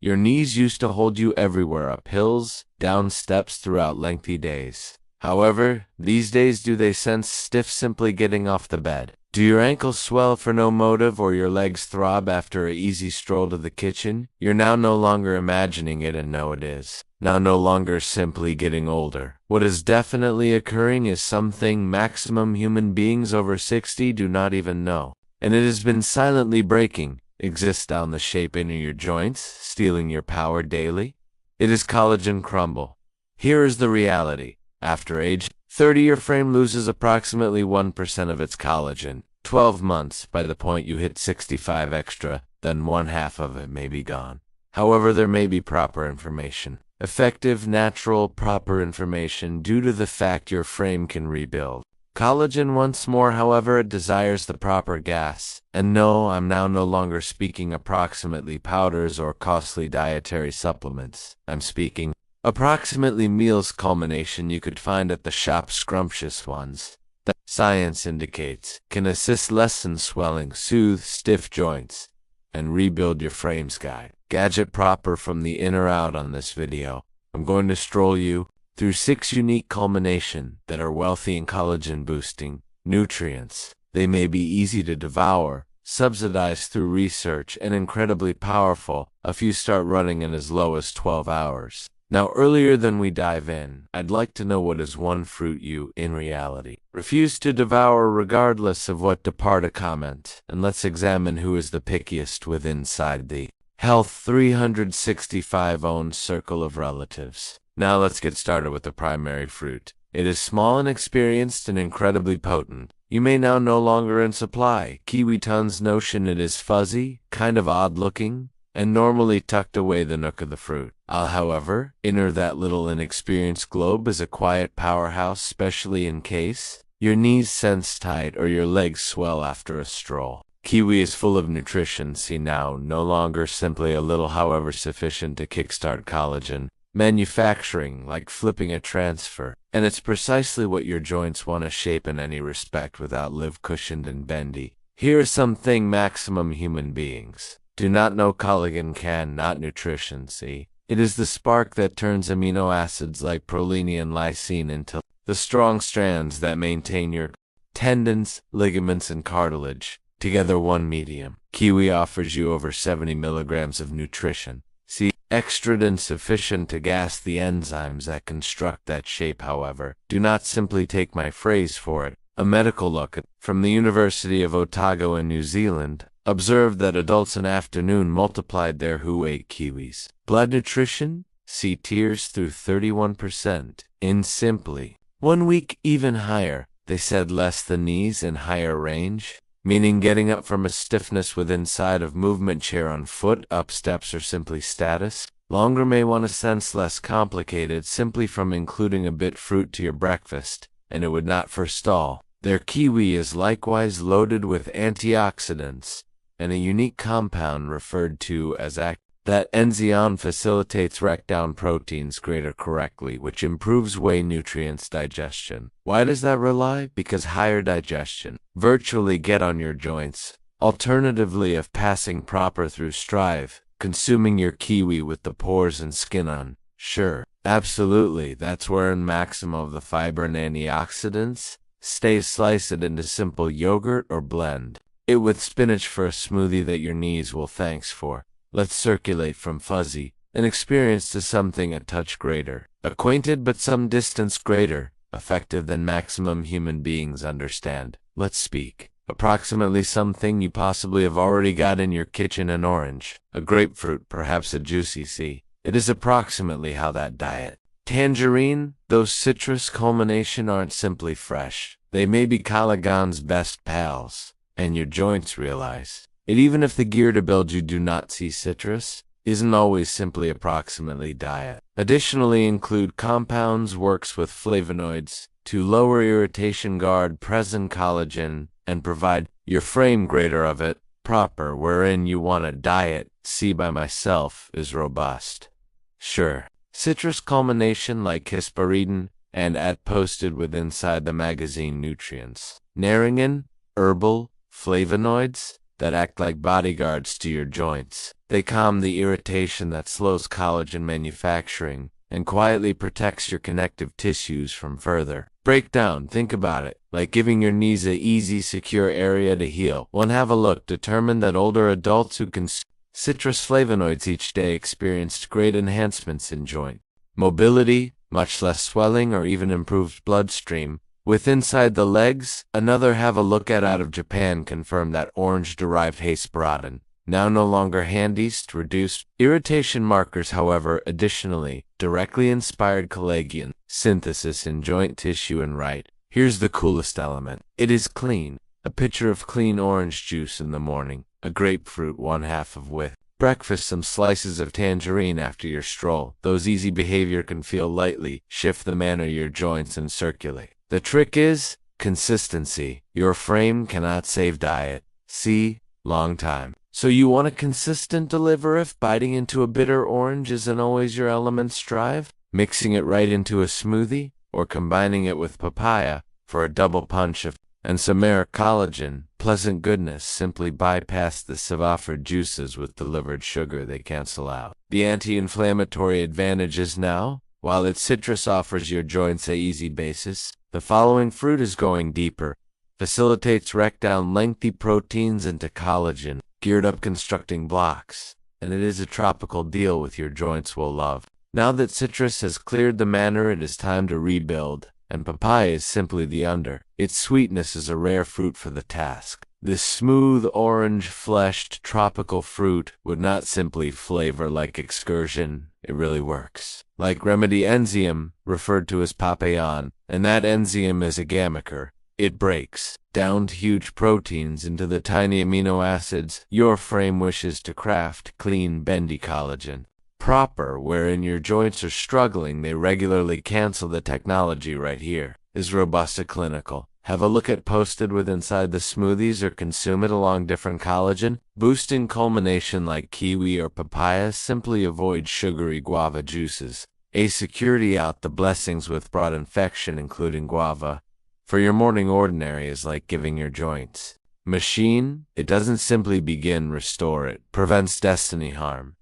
Your knees used to hold you everywhere, up hills, down steps throughout lengthy days. However, these days do they sense stiff simply getting off the bed? Do your ankles swell for no motive or your legs throb after an easy stroll to the kitchen? You're now no longer imagining it and know it is. Now no longer simply getting older. What is definitely occurring is something maximum human beings over 60 do not even know. And it has been silently breaking, exists down the shape into your joints, stealing your power daily. It is collagen crumble. Here is the reality. After age 30, your frame loses approximately 1% of its collagen. 12 months, by the point you hit 65 extra, then 1/2 of it may be gone. However, there may be proper information. Effective, natural, proper information due to the fact your frame can rebuild. Collagen once more, however, it desires the proper gas. And no, I'm now no longer speaking approximately powders or costly dietary supplements. I'm speaking approximately meals culmination you could find at the shop, scrumptious ones that science indicates can assist lessen swelling, soothe stiff joints, and rebuild your frame's guide. Gadget proper from the inner out on this video. I'm going to stroll you through 6 unique culmination that are wealthy in collagen boosting nutrients. They may be easy to devour, subsidized through research, and incredibly powerful. A few start running in as low as 12 hours. Now, earlier than we dive in, I'd like to know what is one fruit you, in reality, refuse to devour regardless of what depart a comment, and let's examine who is the pickiest with inside the Health 365 own circle of relatives. Now let's get started with the primary fruit. It is small, inexperienced, and incredibly potent. You may now no longer in supply. Kiwi tons notion it is fuzzy, kind of odd looking, and normally tucked away the nook of the fruit. However, inner that little inexperienced globe is a quiet powerhouse, especially in case your knees sense tight or your legs swell after a stroll. Kiwi is full of nutrition. See now, no longer simply a little, however sufficient to kickstart collagen manufacturing, like flipping a transfer. And it's precisely what your joints want to shape in any respect without live cushioned and bendy. Here is something maximum human beings do not know collagen can, not nutrition, see? It is the spark that turns amino acids like proline and lysine into the strong strands that maintain your tendons, ligaments, and cartilage. Together one medium. Kiwi offers you over 70 milligrams of nutrition. See, extra than sufficient to gas the enzymes that construct that shape. However, do not simply take my phrase for it. A medical look from the University of Otago in New Zealand observed that adults in afternoon multiplied their who ate kiwis. Blood nutrition? See tears through 31%. In simply 1 week, even higher. They said less than knees in higher range, meaning getting up from a stiffness with inside of movement, chair on foot, up steps, or simply status. Longer may want to sense less complicated simply from including a bit fruit to your breakfast, and it would not forestall. Their kiwi is likewise loaded with antioxidants and a unique compound referred to as that enzyme facilitates breakdown proteins greater correctly, which improves whey nutrients digestion. Why does that rely? Because higher digestion virtually get on your joints. Alternatively, if passing proper through strive, consuming your kiwi with the pores and skin on. Sure, absolutely, that's where in maximum of the fiber and antioxidants. Stay, slice it into simple yogurt or blend it with spinach for a smoothie that your knees will thanks for. Let's circulate from fuzzy and experience to something a touch greater, acquainted but some distance greater, effective than maximum human beings understand. Let's speak. Approximately something you possibly have already got in your kitchen: an orange, a grapefruit, perhaps a juicy C. It is approximately how that diet. Tangerine, those citrus culmination aren't simply fresh. They may be collagen's best pals, and your joints realize it. Even if the gear to build you do not see citrus, isn't always simply approximately diet. Additionally include compounds, works with flavonoids to lower irritation, guard present collagen, and provide your frame greater of it, proper wherein you want a diet, see by myself, is robust. Sure, citrus culmination like hesperidin and at posted with inside the magazine nutrients. Naringin, herbal, flavonoids, that act like bodyguards to your joints. They calm the irritation that slows collagen manufacturing and quietly protects your connective tissues from further breakdown. Think about it, like giving your knees a easy, secure area to heal. One have a look determined that older adults who consume citrus flavonoids each day experienced great enhancements in joint mobility, much less swelling, or even improved bloodstream with inside the legs. Another have a look at out of Japan confirmed that orange-derived hesperadin, now no longer handist, reduced irritation markers. However, additionally, directly inspired collagen synthesis in joint tissue. And here's the coolest element. It is clean. A pitcher of clean orange juice in the morning, a grapefruit 1/2 of with breakfast, some slices of tangerine after your stroll. Those easy behavior can feel lightly shift the manner your joints and circulate. The trick is consistency. Your frame cannot save diet. See, long time. So you want a consistent deliver. If biting into a bitter orange isn't always your element, strive mixing it right into a smoothie or combining it with papaya for a double punch of and some rare collagen, pleasant goodness. Simply bypass the offered juices with delivered sugar. They cancel out the anti-inflammatory advantages. Now, while its citrus offers your joints a easy basis, the following fruit is going deeper. Facilitates down lengthy proteins into collagen, geared up constructing blocks, and it is a tropical deal with your joints will love. Now that citrus has cleared the manor, it is time to rebuild, and papaya is simply the under. Its sweetness is a rare fruit for the task. This smooth, orange-fleshed tropical fruit would not simply flavor like excursion, it really works like remedy enzyme, referred to as papayan, and that enzyme is a gamaker. It breaks down huge proteins into the tiny amino acids your frame wishes to craft clean, bendy collagen. Proper, wherein your joints are struggling, they regularly cancel. The technology right here is robust clinical. Have a look at posted with inside the smoothies or consume it along different collagen boosting culmination like kiwi or papaya. Simply avoid sugary guava juices. A security out the blessings with broad infection including guava. For your morning ordinary is like giving your joints machine. It doesn't simply begin, restore it, prevents destiny harm.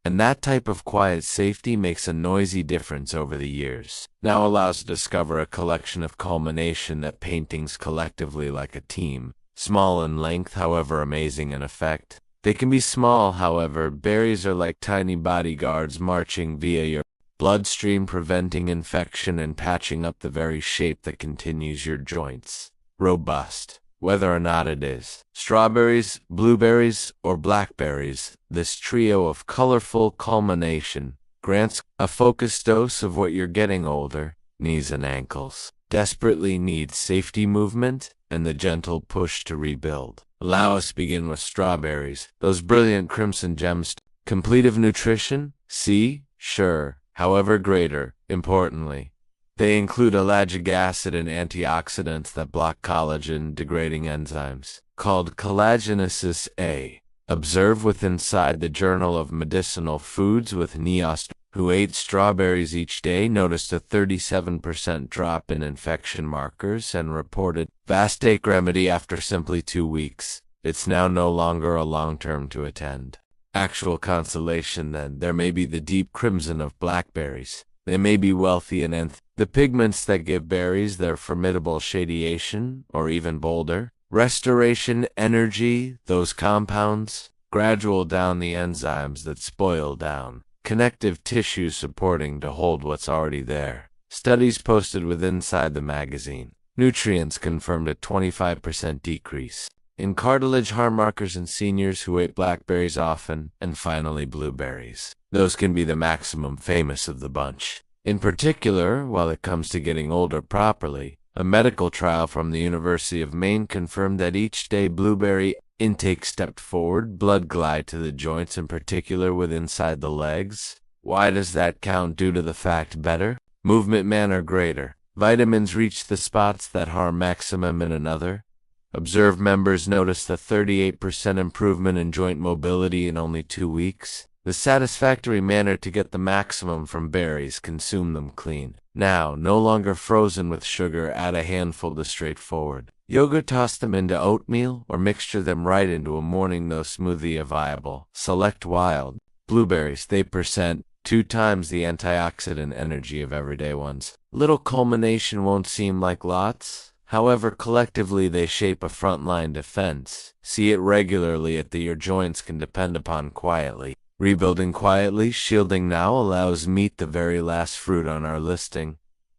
And that type of quiet safety makes a noisy difference over the years. Now allows to discover a collection of culmination that paintings collectively like a team. Small in length, however amazing in effect. They can be small, however, berries are like tiny bodyguards marching via your bloodstream, preventing infection and patching up the very shape that continues your joints. Robust. Whether or not it is strawberries, blueberries, or blackberries, this trio of colorful culmination grants a focused dose of what you're getting older. Knees and ankles desperately need safety movement and the gentle push to rebuild. Allow us begin with strawberries, those brilliant crimson gems, complete of nutrition. See, sure, however greater, importantly. They include ellagic acid and antioxidants that block collagen-degrading enzymes, called collagenesis A. Observe with inside the Journal of Medicinal Foods with Neost, who ate strawberries each day, noticed a 37% drop in infection markers and reported vast ache remedy after simply 2 weeks. It's now no longer a long-term to attend. Actual consolation then, there may be the deep crimson of blackberries. They may be wealthy in the pigments that give berries their formidable shadiation, or even bolder restoration energy. Those compounds gradual down the enzymes that spoil down connective tissue, supporting to hold what's already there. Studies posted with inside the magazine. Nutrients confirmed a 25% decrease in cartilage harm markers in seniors who ate blackberries often. And finally, blueberries. Those can be the maximum famous of the bunch. In particular, while it comes to getting older properly, a medical trial from the University of Maine confirmed that each day blueberry intake stepped forward blood glide to the joints, in particular with inside the legs. Why does that count? Due to the fact better movement manner greater. Vitamins reach the spots that harm maximum in another. Observed members noticed a 38% improvement in joint mobility in only 2 weeks. The satisfactory manner to get the maximum from berries, consume them clean. Now, no longer frozen with sugar, add a handful to straightforward. Yogurt, toss them into oatmeal, or mixture them right into a morning no smoothie viable. Select wild blueberries. They present 2 times the antioxidant energy of everyday ones. Little culmination won't seem like lots. However, collectively they shape a frontline defense. See it regularly at your joints can depend upon quietly. Rebuilding quietly, shielding now allows meet the very last fruit on our listing.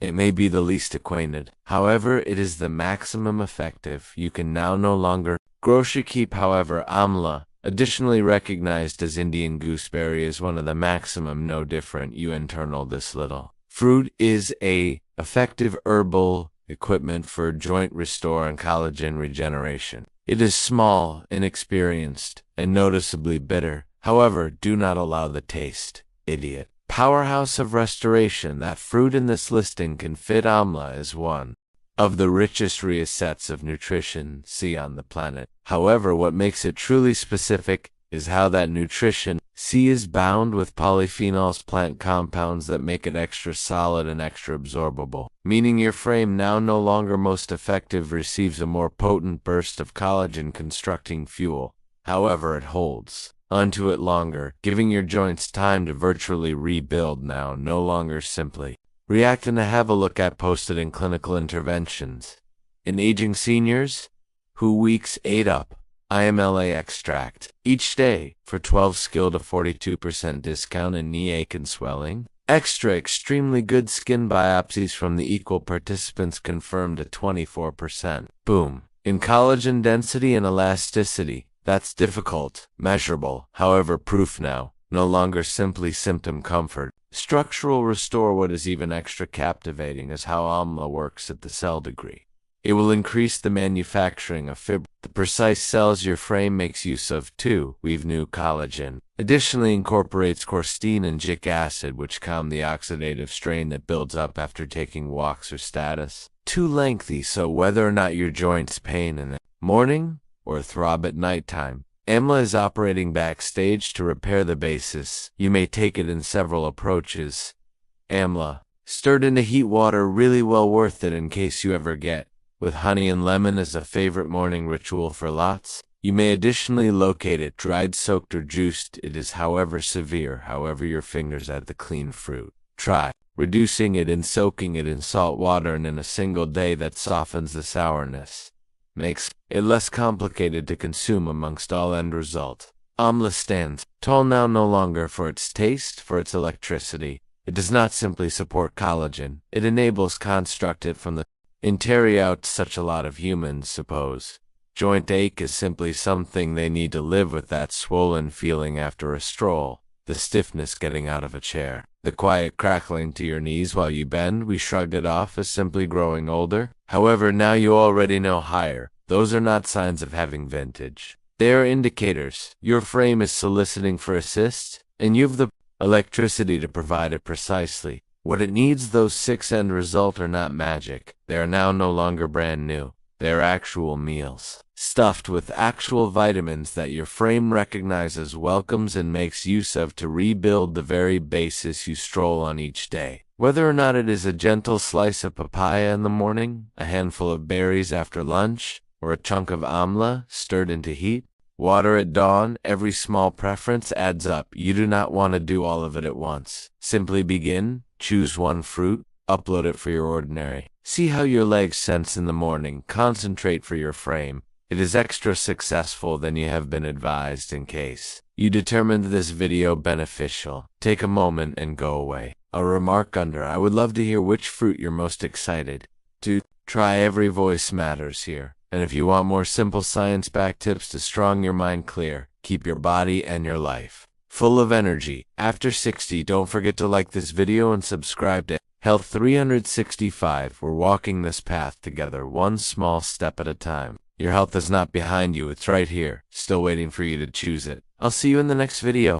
It may be the least acquainted. However, it is the maximum effective. You can now no longer grocery keep. However, amla, additionally recognized as Indian gooseberry, is one of the maximum no different. You internal this little fruit is a effective herbal equipment for joint restore and collagen regeneration. It is small, inexperienced, and noticeably bitter. However, do not allow the taste, idiot. Powerhouse of restoration. That fruit in this listing can fit. Amla is one of the richest resets of nutrition see on the planet. However, what makes it truly specific is how that nutrition C is bound with polyphenols, plant compounds that make it extra solid and extra absorbable, meaning your frame now no longer most effective receives a more potent burst of collagen constructing fuel. However, it holds onto it longer, giving your joints time to virtually rebuild now, no longer simply react. And to have a look at posted in clinical interventions. In aging seniors who weeks 8 up, IMLA extract each day for 12 skill to 42% discount in knee ache and swelling. Extra extremely good skin biopsies from the equal participants confirmed at 24%. Boom. In collagen density and elasticity. That's difficult, measurable, however proof now, no longer simply symptom comfort. Structural restore. What is even extra captivating is how amla works at the cell degree. It will increase the manufacturing of fibrin, the precise cells your frame makes use of too. Weave new collagen. Additionally incorporates quercetin and jic acid, which calm the oxidative strain that builds up after taking walks or status. Too lengthy, so whether or not your joints pain in the morning or throb at nighttime, amla is operating backstage to repair the basis. You may take it in several approaches. Amla, stirred into heat water, really well worth it in case you ever get with honey and lemon as a favorite morning ritual for lots. You may additionally locate it dried, soaked, or juiced. It is however severe, however your fingers at the clean fruit. Try reducing it and soaking it in salt water, and in a single day that softens the sourness. Makes it less complicated to consume. Amongst all end result, amla stands tall now no longer for its taste, for its electricity. It does not simply support collagen, it enables construct it from the interior out. Such a lot of humans suppose joint ache is simply something they need to live with, that swollen feeling after a stroll, the stiffness getting out of a chair, the quiet crackling to your knees while you bend. We shrugged it off as simply growing older. However, now you already know higher. Those are not signs of having vintage. They are indicators. Your frame is soliciting for assist, and you have the electricity to provide it precisely what it needs. Those 6 end result are not magic. They are now no longer brand new. They are actual meals, stuffed with actual vitamins that your frame recognizes, welcomes, and makes use of to rebuild the very basis you stroll on each day. Whether or not it is a gentle slice of papaya in the morning, a handful of berries after lunch, or a chunk of amla stirred into heat water at dawn, every small preference adds up. You do not want to do all of it at once. Simply begin, choose one fruit, upload it for your ordinary. See how your legs sense in the morning. Concentrate for your frame. It is extra successful than you have been advised. In case you determined this video beneficial, take a moment and go away. A remark under. I would love to hear which fruit you're most excited to try. Every voice matters here. And if you want more simple science-backed tips to strong your mind clear, keep your body and your life full of energy after 60, don't forget to like this video and subscribe to Health 365. We're walking this path together, one small step at a time. Your health is not behind you, it's right here, still waiting for you to choose it. I'll see you in the next video.